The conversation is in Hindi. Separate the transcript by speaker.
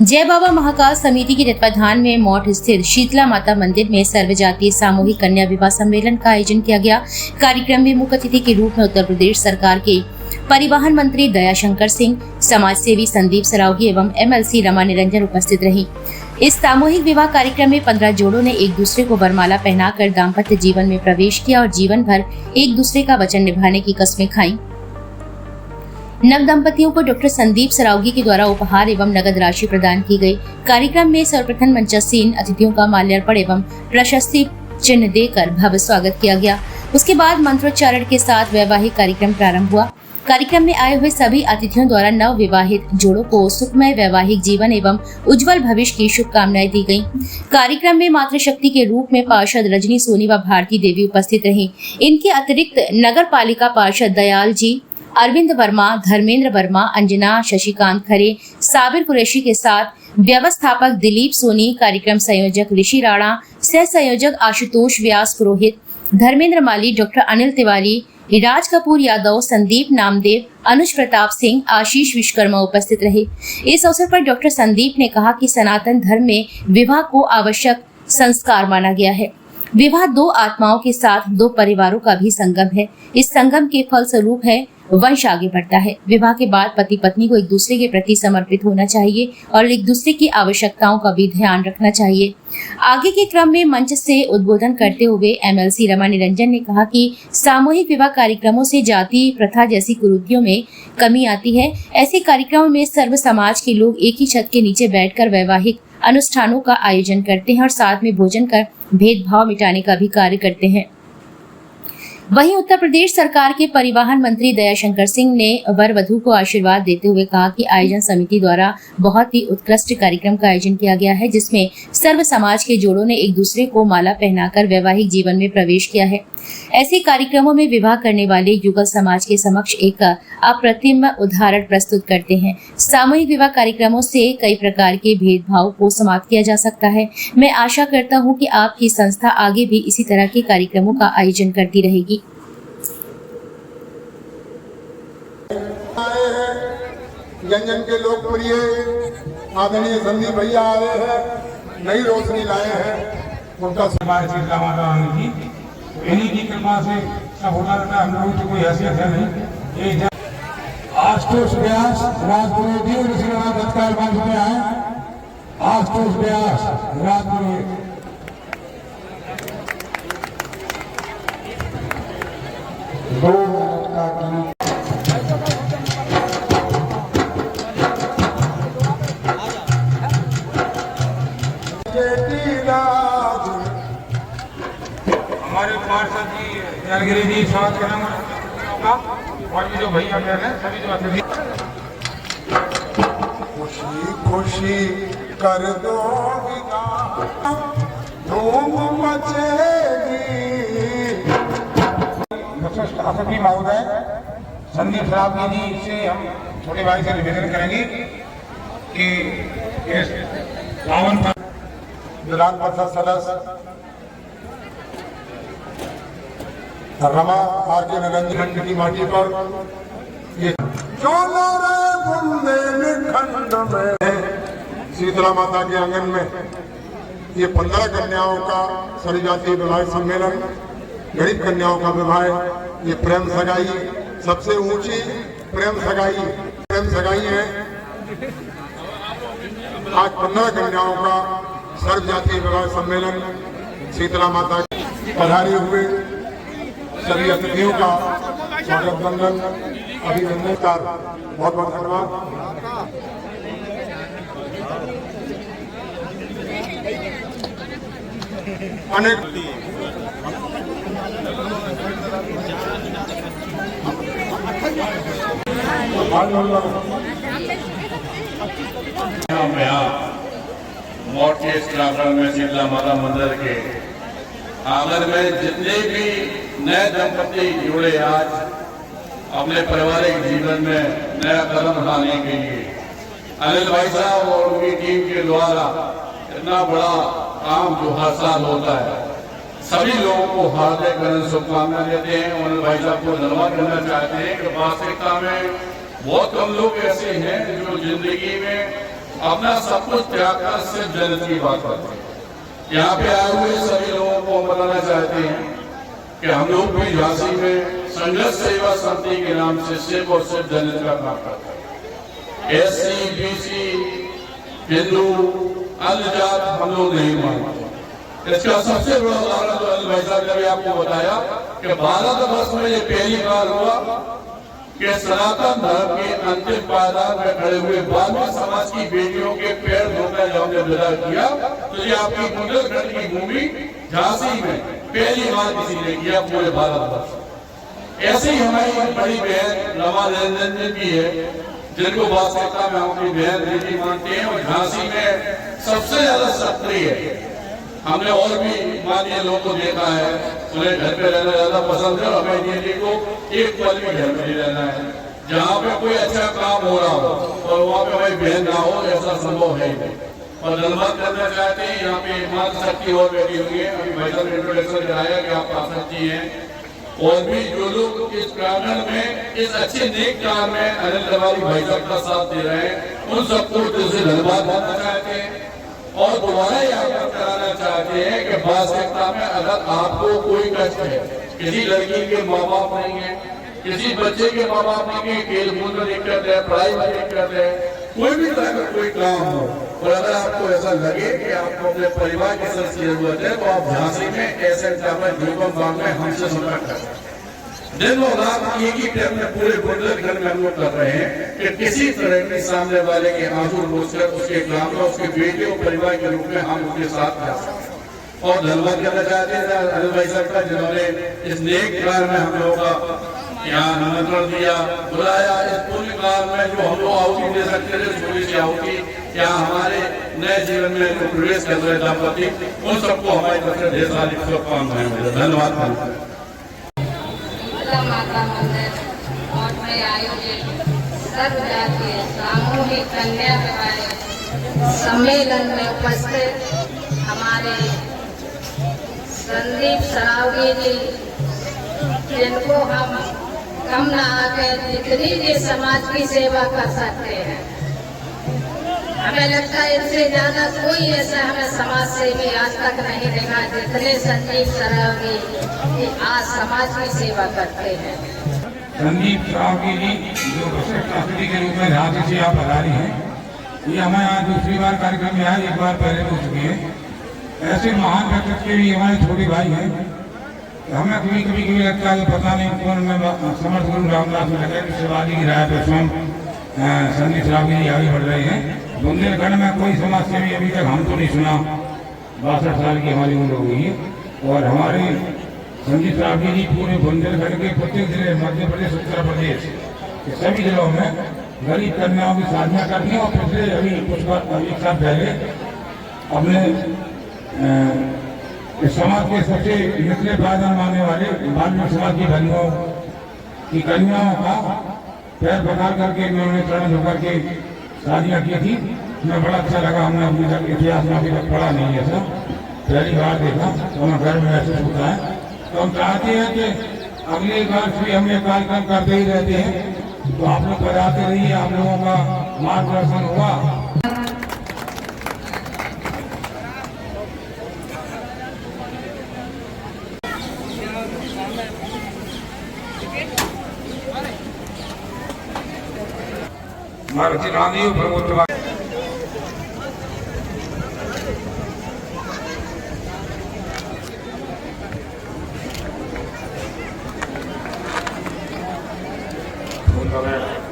Speaker 1: जय बाबा महाकाल समिति के तत्वाधान में मौठ स्थित शीतला माता मंदिर में सर्वजातीय सामूहिक कन्या विवाह सम्मेलन का आयोजन किया गया। कार्यक्रम में मुख्य अतिथि के रूप में उत्तर प्रदेश सरकार के परिवहन मंत्री दयाशंकर सिंह, समाज सेवी संदीप सरावगी एवं MLC रमा निरंजन उपस्थित रही। इस सामूहिक विवाह कार्यक्रम में 15 जोड़ों ने एक दूसरे को वरमाला पहनाकर दाम्पत्य जीवन में प्रवेश किया और जीवन भर एक दूसरे का वचन निभाने की कस्में खाई। नव दंपतियों को डॉक्टर संदीप सरावगी के द्वारा उपहार एवं नगद राशि प्रदान की गई। कार्यक्रम में सर्वप्रथम मंचासीन अतिथियों का माल्यार्पण एवं प्रशस्ति चिन्ह देकर भव्य स्वागत किया गया। उसके बाद मंत्रोच्चारण के साथ वैवाहिक कार्यक्रम प्रारंभ हुआ। कार्यक्रम में आए हुए सभी अतिथियों द्वारा नव विवाहित जोड़ों को सुखमय वैवाहिक जीवन एवं उज्जवल भविष्य की शुभकामनाएं दी गयी। कार्यक्रम में मातृशक्ति के रूप में पार्षद रजनी सोनी व भारती देवी उपस्थित रही। इनके अतिरिक्त नगर पालिका पार्षद दयाल जी, अरविंद वर्मा, धर्मेंद्र वर्मा, अंजना, शशिकांत खरे, साबिर कुरैशी के साथ व्यवस्थापक दिलीप सोनी, कार्यक्रम संयोजक ऋषि राणा, सह संयोजक आशुतोष व्यास पुरोहित, धर्मेंद्र माली, डॉक्टर अनिल तिवारी, राज कपूर यादव, संदीप नामदेव, अनुज प्रताप सिंह, आशीष विश्वकर्मा उपस्थित रहे। इस अवसर पर डॉक्टर संदीप ने कहा कि सनातन धर्म में विवाह को आवश्यक संस्कार माना गया है। विवाह दो आत्माओं के साथ दो परिवारों का भी संगम है। इस संगम के फल स्वरूप है वंश आगे बढ़ता है। विवाह के बाद पति पत्नी को एक दूसरे के प्रति समर्पित होना चाहिए और एक दूसरे की आवश्यकताओं का भी ध्यान रखना चाहिए। आगे के क्रम में मंच से उद्बोधन करते हुए MLC रमा निरंजन ने कहा कि सामूहिक विवाह कार्यक्रमों से जाति प्रथा जैसी कुरीतियों में कमी आती है। ऐसे कार्यक्रमों में सर्व समाज के लोग एक ही छत के नीचे बैठकर वैवाहिक अनुष्ठानों का आयोजन करते हैं और साथ में भोजन कर भेदभाव मिटाने का भी कार्य करते हैं। वहीं उत्तर प्रदेश सरकार के परिवहन मंत्री दयाशंकर सिंह ने वर वधू को आशीर्वाद देते हुए कहा कि आयोजन समिति द्वारा बहुत ही उत्कृष्ट कार्यक्रम का आयोजन किया गया है, जिसमें सर्व समाज के जोड़ों ने एक दूसरे को माला पहनाकर वैवाहिक जीवन में प्रवेश किया है। ऐसे कार्यक्रमों में विवाह करने वाले युगल समाज के समक्ष एक अप्रतिम उदाहरण प्रस्तुत करते हैं। सामूहिक विवाह कार्यक्रमों से कई प्रकार के भेदभाव को समाप्त किया जा सकता है। मैं आशा करता हूं कि आपकी संस्था आगे भी इसी तरह के कार्यक्रमों का आयोजन करती रहेगी।
Speaker 2: व्यंजन के लोकप्रिय आदरणीय संदीप भैया आ रहे हैं, नई रोशनी लाए हैं।
Speaker 3: उनका समाज शीतला माता की इन्हीं की कृपा से सब होता रहता है। हम लोगों की कोई हैसियत है नहीं। आशुतोष व्यास राजपुरोहित ऋषि राणा तत्काल मंच में आए। आशुतोष व्यास राजपुरोहित हमारे पार्षद जी जलगिरी जी स्वागत करेंगे और ये जो भैया कह रहे हैं सभी जो अतिथि
Speaker 2: खुशी खुशी कर दो धूम मचेगी। अतिथि महोदय संदीप सरावगी जी से हम छोटे भाई से निवेदन करेंगे कि इस पावन विधान परिषद सदस्य रमा आरके निरंजन की माटी पर ये खंड में शीतला माता के आंगन में ये 15 कन्याओं का सर्वजातीय विवाह सम्मेलन, गरीब कन्याओं का विवाह, ये प्रेम सगाई, सबसे ऊंची प्रेम सगाई है। आज 15 कन्याओं का सर्वजातीय विवाह सम्मेलन शीतला माता पधारे हुए सभी अतिथियों का स्वागत बंदन अभिनंदन का बहुत बहुत धन्यवाद। अनेक
Speaker 4: मौठ के इस प्रांगण में शीतला माता मंदिर के आंगन में जितने भी नए दंपति जुड़े आज अपने पारिवारिक जीवन में नया कदम उठाने के लिए अनिल भाई साहब और उनकी टीम के द्वारा इतना बड़ा काम जो हर साल होता है, सभी लोगों को हार्दिक शुभकामनाएं देते हैं। अनिल भाई साहब को धन्यवाद करना चाहते हैं कि वास्तविकता में बहुत कम लोग ऐसे हैं जो जिंदगी में अपना सब कुछ त्याग कर सिर्फ जन्नत की बात करते हैं। यहाँ पे आए हुए सभी लोगों को हम बताना चाहते हैं कि हम लोग भी झांसी में संघर्ष सेवा समिति के नाम से सिर्फ और सिर्फ जन्नत का काम करते हैं। SC, BC, हिंदू, अन्य जात हम लोग नहीं मानते। इसका सबसे बड़ा उदाहरण तो अली भाई साहब ने भी आपको बताया कि भारतवर्ष में ये पहली बार हुआ कि सनातन धर्म के अंतिम पायदान में खड़े हुए ब्राह्मण समाज की बेटियों के पैर धोकर जब हमने विदा किया, तो ये आपकी बुंदेलखंड की भूमि झांसी में पहली बार किसी ने किया पूरे भारतवर्ष। ऐसे ही हमारी बड़ी बहन रमा निरंजन जी है, जिनको वास्तविकता में हम अपनी बहन बेटी मानते हैं और झांसी में सबसे ज्यादा सक्रिय है। हमने और भी माननीय लोगों को देखा है, उन्हें घर पे रहना ज्यादा पसंद है और हमें ये को एक पल भी घर में नहीं रहना है। जहाँ पे कोई अच्छा काम हो रहा हो और वहाँ पे हमारी बहन ना हो, ऐसा संभव है ही नहीं। और धन्यवाद करना चाहते हैं, यहाँ पे मातृशक्ति और बैठी हुई है, अभी भाई साहब ने इंट्रोडक्शन कराया कि आप पाठक जी हैं, और भी जो लोग इस प्रांगण में इस अच्छे नेक काम में अनिल तिवारी भाई साहब का साथ दे रहे हैं, उन सबको दिल से धन्यवाद करना चाहते हैं। और दोबारा याद कराना चाहते हैं कि वास्तविकता में अगर आपको कोई कष्ट है, किसी लड़की के माँ बाप नहीं है, किसी बच्चे के माँ बाप नहीं है, खेल कूद में दिक्कत है, पढ़ाई में दिक्कत है, कोई भी तरह का कोई काम हो, और अगर आपको ऐसा लगे कि आपको अपने परिवार की सर की जरूरत है, तो आप झांसी में SN टावर ध्रुवम बाग में हमसे संपर्क कर सकते हैं। दिन और रात एक ही टाइम में पूरे बुंदेलखंड में हम लोग कर रहे हैं कि किसी तरह के सामने वाले के आंसू पोछकर उसके काम में उसके बेटे और परिवार के रूप में हम उसके साथ जा सकते हैं। और धन्यवाद करना चाहते हैं अनिल भाई साहब का, जिन्होंने इस नेक कार्य में हम लोगों का यहाँ निमंत्रण दिया, बुलाया। इस पुण्य काल में जो हम लोग आहुति दे सकते थे, थोड़ी सी आहुति यहाँ हमारे नए जीवन में जो प्रवेश कर रहे दंपति, उन सबको हमारी तरफ से ढेर सारी शुभकामनाएं। धन्यवाद।
Speaker 5: माता मंदिर और में आयोजित सर्व जातीय सामूहिक कन्या विवाह सम्मेलन में उपस्थित हमारे संदीप सरावगी जी, जिनको हम कम न आकर जितनी भी समाज की सेवा कर सकते हैं, हमें लगता है इससे ज्यादा कोई ऐसा हमें समाज सेवी आज तक नहीं देखा जितने संदीप सरावगी आज समाज की सेवा करते हैं।
Speaker 3: संदीप सरावगी जी जो वरिष्ठ अतिथि के रूप में झांसी से आप पधारी हैं, ये हमें आज दूसरी बार कार्यक्रम में आए, एक बार पहले हो चुकी है। ऐसे महान व्यक्तित्व के भी हमारे छोटे भाई हैं। हमें कभी कभी लगता है पता नहीं कौन में समर्थ गुरु रामदास में लगे, शिवाजी की राय पे स्वयं संदीप सरावगी जी आगे बढ़ रहे हैं। बुंदेलखंड में कोई समाज सेवी अभी तक हम तो नहीं सुना, 62 साल की हमारी उम्र हो गई है। और हमारे संदीप सरावगी जी पूरे बुंदेलखंड के प्रत्येक जिले, मध्य प्रदेश, उत्तर प्रदेश के सभी जिलों में गरीब कन्याओं की साधना करती हैं। और पिछले अभी कुछ एक साल पहले अपने समाज के सबसे निचले पायदान मानने वाले बाल्मीकि समाज की बहनों की कन्याओं का पैर पकड़ करके उन्होंने चरण होकर के शादियाँ की थी। हमें बड़ा अच्छा लगा, हमने अपने इतिहास में अभी तक पढ़ा नहीं है, सब पहली बार देखा, तो हमें गर्व महसूस होता है। तो हम चाहते हैं कि अगले वर्ष भी हम ये कार्यक्रम करते ही रहते हैं, तो आप लोग बताते रहिए, आप लोगों का मार्गदर्शन हुआ। मारुति गांधी प्रभुत्व फूल वगैरह